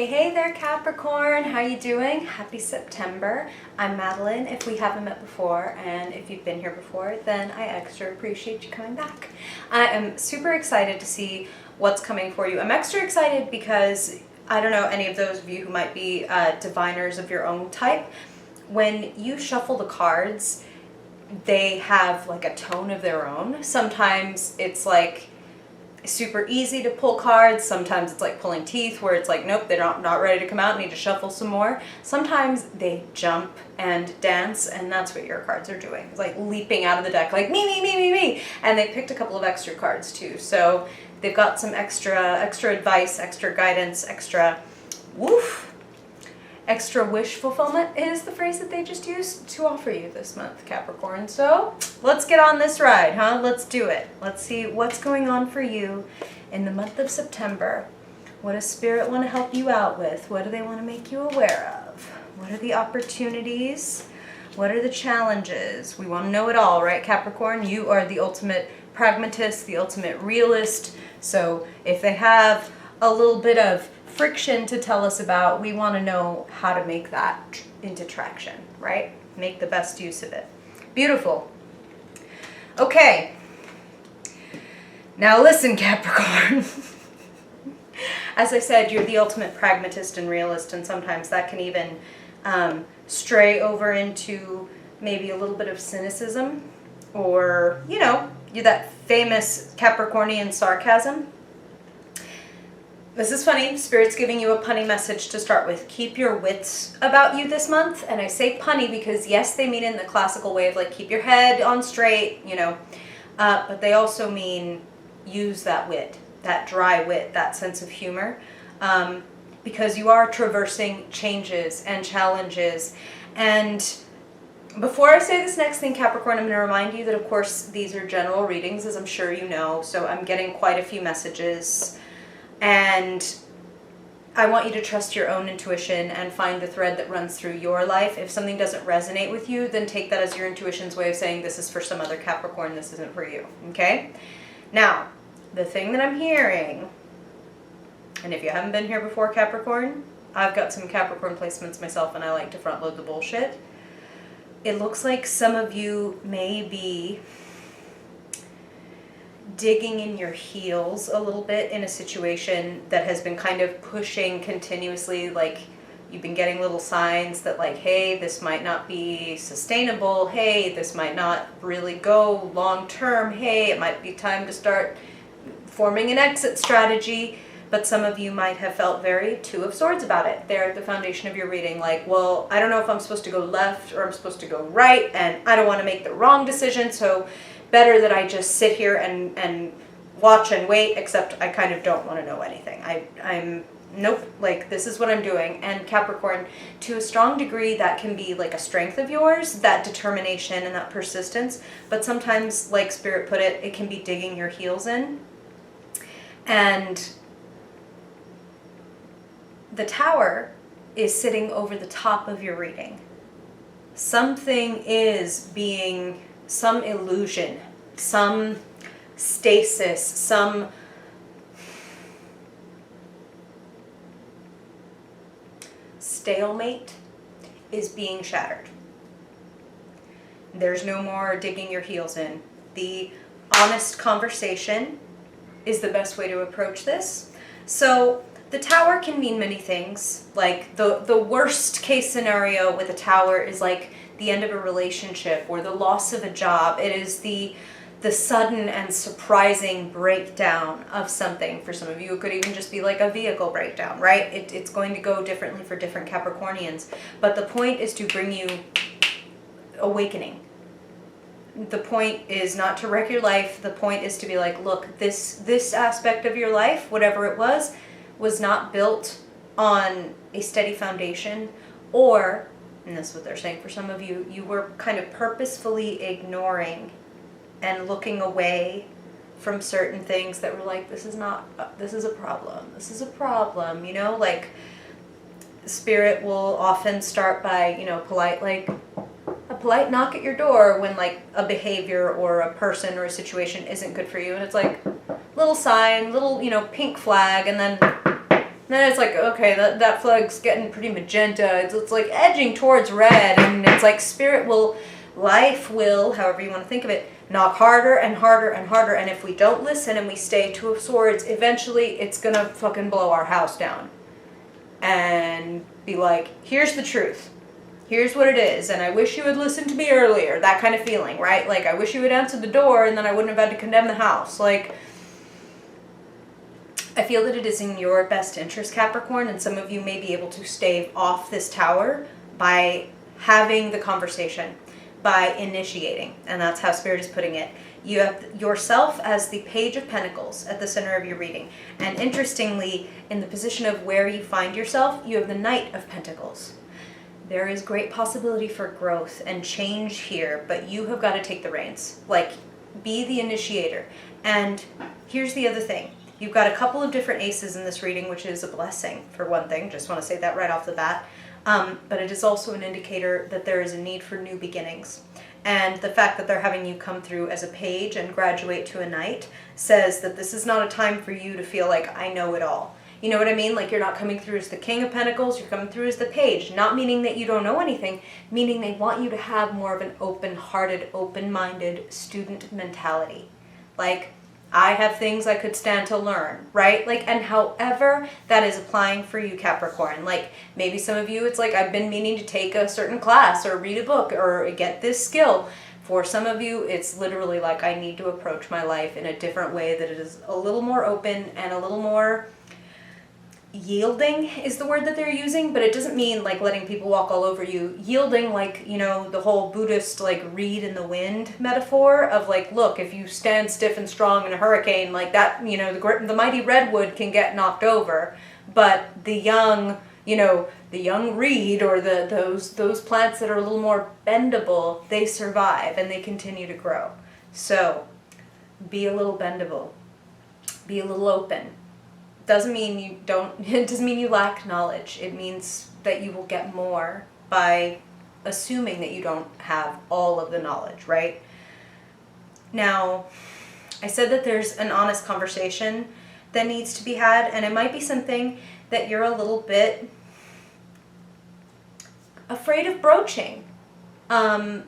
Hey there Capricorn, how you doing? Happy September. I'm Madeline, if we haven't met before, and if you've been here before, then I extra appreciate you coming back. I am super excited to see what's coming for you. I'm extra excited because I don't know any of those of you who might be diviners of your own type. When you shuffle the cards, they have like a tone of their own. Sometimes it's like super easy to pull cards. Sometimes it's like pulling teeth where it's like, nope, they're not ready to come out, need to shuffle some more. Sometimes they jump and dance, and that's what your cards are doing. It's like leaping out of the deck, like me. And they picked a couple of extra cards too. So they've got some extra advice, extra guidance, extra wish fulfillment is the phrase that they just used to offer you this month, Capricorn. So let's get on this ride, huh? Let's do it. Let's see what's going on for you in the month of September. What does Spirit want to help you out with? What do they want to make you aware of? What are the opportunities? What are the challenges? We want to know it all, right, Capricorn? You are the ultimate pragmatist, the ultimate realist. So if they have a little bit of friction to tell us about, we want to know how to make that into traction, right? Make the best use of it. Beautiful. Okay. Now listen, Capricorn. As I said, you're the ultimate pragmatist and realist, and sometimes that can even stray over into maybe a little bit of cynicism, or, you know, you're that famous Capricornian sarcasm. This is funny. Spirit's giving you a punny message to start with. Keep your wits about you this month. And I say punny because, yes, they mean in the classical way of like keep your head on straight, you know. But they also mean use that wit, that dry wit, that sense of humor. Because you are traversing changes and challenges. And before I say this next thing, Capricorn, I'm going to remind you that, of course, these are general readings, as I'm sure you know. So I'm getting quite a few messages. And I want you to trust your own intuition and find the thread that runs through your life. If something doesn't resonate with you, then take that as your intuition's way of saying this is for some other Capricorn, this isn't for you, okay? Now, the thing that I'm hearing, and if you haven't been here before, Capricorn, I've got some Capricorn placements myself and I like to front load the bullshit. It looks like some of you may be digging in your heels a little bit in a situation that has been kind of pushing continuously, like you've been getting little signs that like, hey, this might not be sustainable, hey, this might not really go long term, hey, it might be time to start forming an exit strategy. But some of you might have felt very Two of Swords about it. They're at the foundation of your reading, like, well, I don't know if I'm supposed to go left or I'm supposed to go right, and I don't want to make the wrong decision, so better that I just sit here and watch and wait, except I kind of don't want to know anything. I'm nope, like this is what I'm doing. And Capricorn, to a strong degree, that can be like a strength of yours, that determination and that persistence. But sometimes, like Spirit put it, it can be digging your heels in. And the Tower is sitting over the top of your reading. Something is being, some illusion, some stasis, some stalemate is being shattered. There's no more digging your heels in. The honest conversation is the best way to approach this. So the Tower can mean many things. Like the worst case scenario with a Tower is like the end of a relationship or the loss of a job. It is the sudden and surprising breakdown of something. For some of you, it could even just be like a vehicle breakdown, right? It's going to go differently for different Capricornians. But the point is to bring you awakening. The point is not to wreck your life. The point is to be like, look, this aspect of your life, whatever it was not built on a steady foundation, or, and this is what they're saying for some of you, you were kind of purposefully ignoring and looking away from certain things that were like, this is a problem, you know, like Spirit will often start by, you know, a polite knock at your door when like a behavior or a person or a situation isn't good for you, and it's like little sign, little, you know, pink flag, and then then it's like, okay, that flag's getting pretty magenta. It's like edging towards red, and it's like life will, however you want to think of it, knock harder and harder and harder. And if we don't listen and we stay Two of Swords, eventually it's gonna fucking blow our house down. And be like, here's the truth. Here's what it is, and I wish you had listened to me earlier. That kind of feeling, right? Like, I wish you had answered the door, and then I wouldn't have had to condemn the house. Like, I feel that it is in your best interest, Capricorn, and some of you may be able to stave off this tower by having the conversation, by initiating, and that's how Spirit is putting it. You have yourself as the Page of Pentacles at the center of your reading, and interestingly, in the position of where you find yourself, you have the Knight of Pentacles. There is great possibility for growth and change here, but you have got to take the reins. Like, be the initiator. And here's the other thing. You've got a couple of different aces in this reading, which is a blessing, for one thing. Just want to say that right off the bat. But it is also an indicator that there is a need for new beginnings. And the fact that they're having you come through as a page and graduate to a knight says that this is not a time for you to feel like, I know it all. You know what I mean? Like, you're not coming through as the King of Pentacles, you're coming through as the Page. Not meaning that you don't know anything, meaning they want you to have more of an open-hearted, open-minded student mentality. Like, I have things I could stand to learn, right? Like, and however that is applying for you, Capricorn. Like, maybe some of you, it's like, I've been meaning to take a certain class or read a book or get this skill. For some of you, it's literally like, I need to approach my life in a different way that it is a little more open and a little more yielding is the word that they're using, but it doesn't mean like letting people walk all over you. Yielding, like, you know, the whole Buddhist like reed in the wind metaphor of like, look, if you stand stiff and strong in a hurricane like that, you know, the mighty redwood can get knocked over, but the young, you know, the young reed or those plants that are a little more bendable, they survive and they continue to grow. So be a little bendable, be a little open. Doesn't mean you don't, it doesn't mean you lack knowledge. It means that you will get more by assuming that you don't have all of the knowledge, right? Now, I said that there's an honest conversation that needs to be had, and it might be something that you're a little bit afraid of broaching. And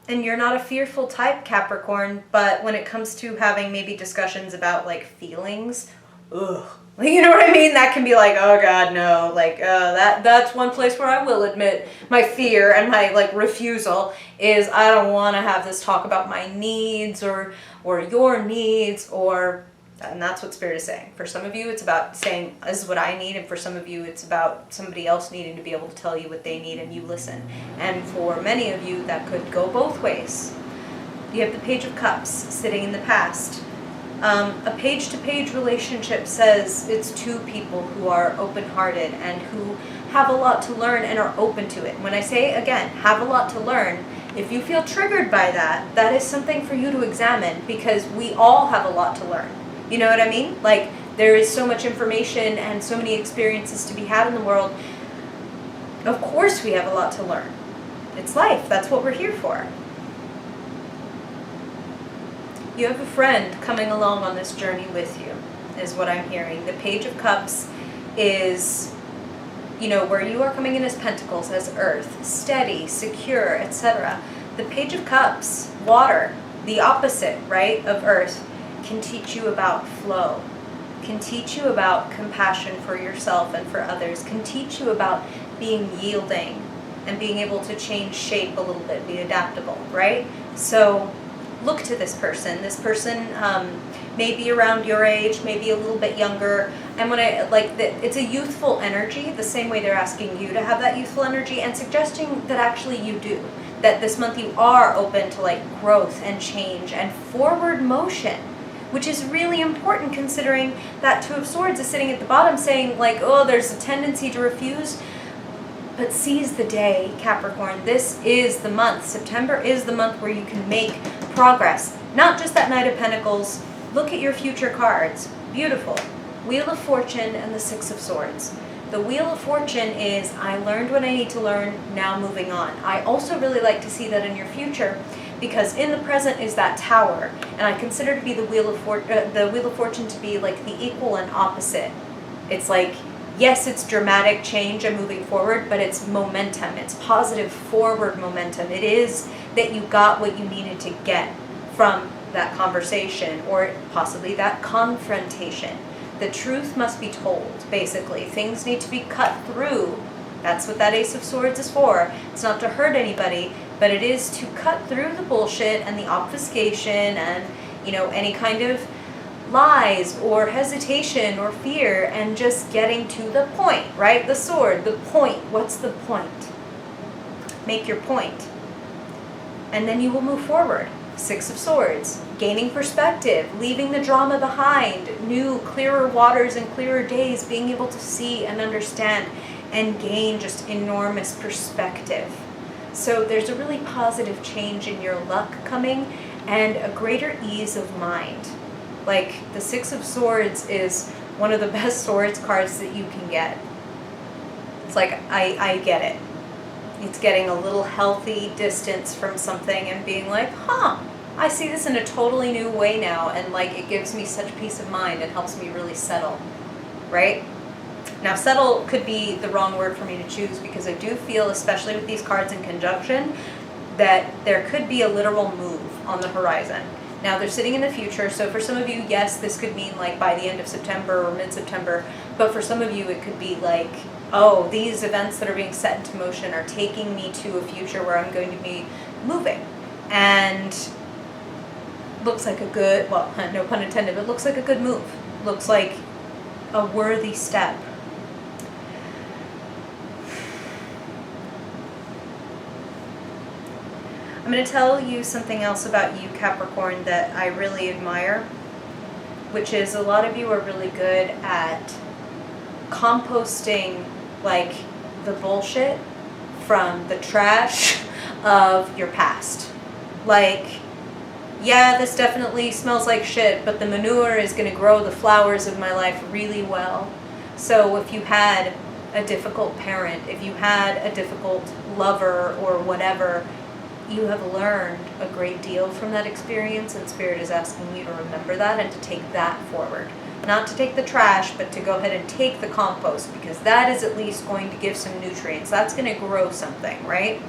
you're not a fearful type, Capricorn, but when it comes to having maybe discussions about like feelings, ugh. You know what I mean? That can be like, oh God, no. Like, that's one place where I will admit my fear and my like refusal is I don't want to have this talk about my needs or your needs and that's what Spirit is saying. For some of you, it's about saying, this is what I need. And for some of you, it's about somebody else needing to be able to tell you what they need and you listen. And for many of you, that could go both ways. You have the Page of Cups sitting in the past. A page-to-page relationship says it's two people who are open-hearted and who have a lot to learn and are open to it. When I say, again, have a lot to learn, if you feel triggered by that, that is something for you to examine because we all have a lot to learn. You know what I mean? Like, there is so much information and so many experiences to be had in the world. Of course we have a lot to learn. It's life. That's what we're here for. You have a friend coming along on this journey with you, is what I'm hearing. The Page of Cups is, you know, where you are coming in as Pentacles, as Earth, steady, secure, etc. The Page of Cups, water, the opposite, right, of Earth, can teach you about flow, can teach you about compassion for yourself and for others, can teach you about being yielding and being able to change shape a little bit, be adaptable, right? So look to this person. This person may be around your age, maybe a little bit younger. And when it's a youthful energy, the same way they're asking you to have that youthful energy and suggesting that actually you do. That this month you are open to like growth and change and forward motion, which is really important considering that Two of Swords is sitting at the bottom saying like, oh, there's a tendency to refuse. But seize the day, Capricorn. This is the month. September is the month where you can make progress. Not just that Knight of Pentacles. Look at your future cards. Beautiful. Wheel of Fortune and the Six of Swords. The Wheel of Fortune is, I learned what I need to learn, now moving on. I also really like to see that in your future because in the present is that Tower. And I consider to be the Wheel of Fortune to be like the equal and opposite. It's like Yes, it's dramatic change and moving forward, but it's momentum. It's positive forward momentum. It is that you got what you needed to get from that conversation or possibly that confrontation. The truth must be told, basically. Things need to be cut through. That's what that Ace of Swords is for. It's not to hurt anybody, but it is to cut through the bullshit and the obfuscation and, any kind of lies or hesitation or fear, and just getting to the point, right? The sword, the point. What's the point? Make your point. And then you will move forward. Six of Swords, gaining perspective, leaving the drama behind, new, clearer waters and clearer days, being able to see and understand and gain just enormous perspective. So there's a really positive change in your luck coming and a greater ease of mind. Like, the Six of Swords is one of the best swords cards that you can get. It's like, I get it. It's getting a little healthy distance from something and being like, I see this in a totally new way now, and like, it gives me such peace of mind and helps me really settle, right? Now, settle could be the wrong word for me to choose, because I do feel, especially with these cards in conjunction, that there could be a literal move on the horizon. Now, they're sitting in the future, so for some of you, yes, this could mean like by the end of September or mid-September, but for some of you, it could be like, oh, these events that are being set into motion are taking me to a future where I'm going to be moving. And looks like a good, well, no pun intended, but looks like a good move. Looks like a worthy step. I'm going to tell you something else about you, Capricorn, that I really admire, which is a lot of you are really good at composting like the bullshit from the trash of your past. Like, yeah, this definitely smells like shit, but the manure is going to grow the flowers of my life really well. So if you had a difficult parent, if you had a difficult lover or whatever, you have learned a great deal from that experience, and Spirit is asking you to remember that and to take that forward. Not to take the trash, but to go ahead and take the compost, because that is at least going to give some nutrients. That's going to grow something, right?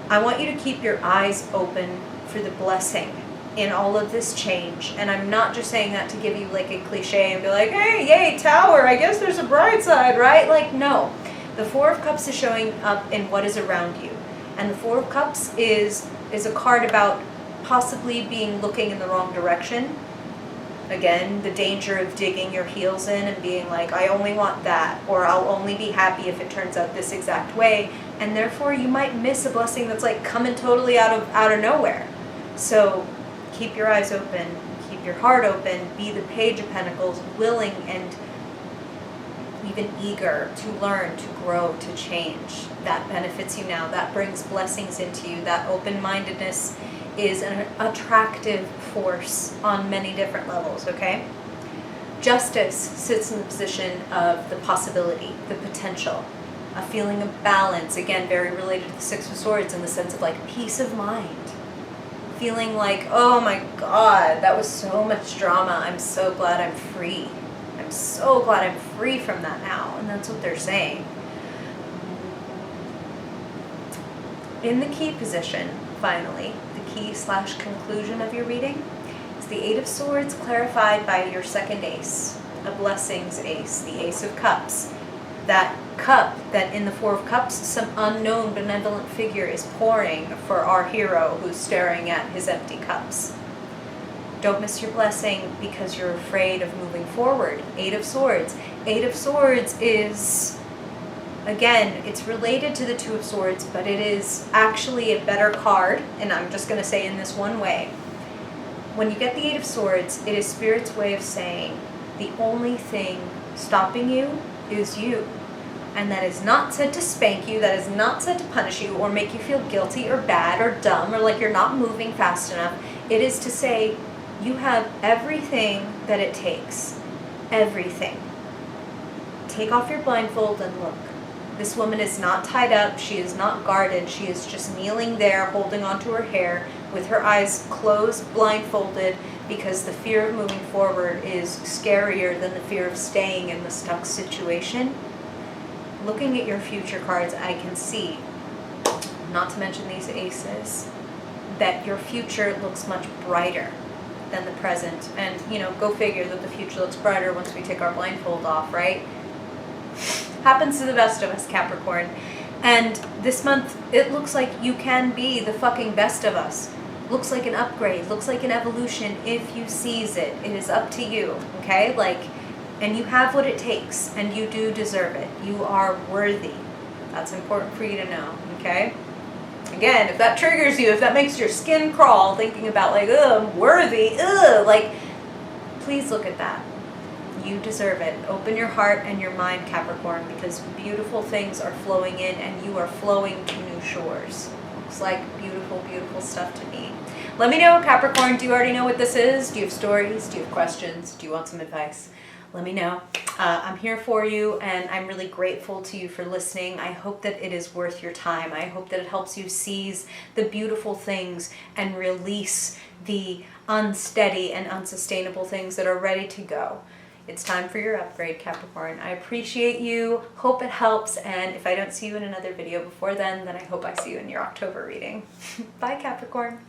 I want you to keep your eyes open for the blessing in all of this change. And I'm not just saying that to give you like a cliche and be like, hey, yay, tower, I guess there's a bright side, right? Like, no. The Four of Cups is showing up in what is around you. And the Four of Cups is a card about possibly looking in the wrong direction. Again, the danger of digging your heels in and being like, I only want that, or I'll only be happy if it turns out this exact way. And therefore, you might miss a blessing that's like coming totally out of nowhere. So keep your eyes open, keep your heart open, be the Page of Pentacles, willing and even eager to learn, to grow, to change. That benefits you now. That brings blessings into you. That open-mindedness is an attractive force on many different levels, okay? Justice sits in the position of the possibility, the potential, a feeling of balance, again, very related to the Six of Swords in the sense of like peace of mind. Feeling like, oh my God, that was so much drama. I'm so glad I'm free. I'm so glad I'm free from that now. And that's what they're saying. In the key position, finally, the key/conclusion of your reading is the Eight of Swords clarified by your second ace, a blessings ace, the Ace of Cups. That cup that in the Four of Cups, some unknown benevolent figure is pouring for our hero who's staring at his empty cups. Don't miss your blessing because you're afraid of moving forward. Eight of Swords. Eight of Swords is, again, it's related to the Two of Swords, but it is actually a better card, and I'm just going to say in this one way. When you get the Eight of Swords, it is Spirit's way of saying the only thing stopping you is you. And that is not said to spank you, that is not said to punish you or make you feel guilty or bad or dumb or like you're not moving fast enough. It is to say you have everything that it takes. Everything. Take off your blindfold and look. This woman is not tied up, she is not guarded, she is just kneeling there holding onto her hair with her eyes closed, blindfolded, because the fear of moving forward is scarier than the fear of staying in the stuck situation. Looking at your future cards, I can see, not to mention these aces, that your future looks much brighter than the present. And, you know, go figure that the future looks brighter once we take our blindfold off, right? Happens to the best of us, Capricorn. And this month, it looks like you can be the fucking best of us. Looks like an upgrade, looks like an evolution if you seize it. It is up to you, okay? Like, and you have what it takes, and you do deserve it. You are worthy. That's important for you to know, okay? Again, if that triggers you, if that makes your skin crawl, thinking about like, ugh, I'm worthy, ugh, like, please look at that. You deserve it. Open your heart and your mind, Capricorn, because beautiful things are flowing in and you are flowing to new shores. Looks like beautiful, beautiful stuff to me. Let me know, Capricorn, do you already know what this is? Do you have stories? Do you have questions? Do you want some advice? Let me know. I'm here for you, and I'm really grateful to you for listening. I hope that it is worth your time. I hope that it helps you seize the beautiful things and release the unsteady and unsustainable things that are ready to go. It's time for your upgrade, Capricorn. I appreciate you. Hope it helps. And if I don't see you in another video before then I hope I see you in your October reading. Bye, Capricorn.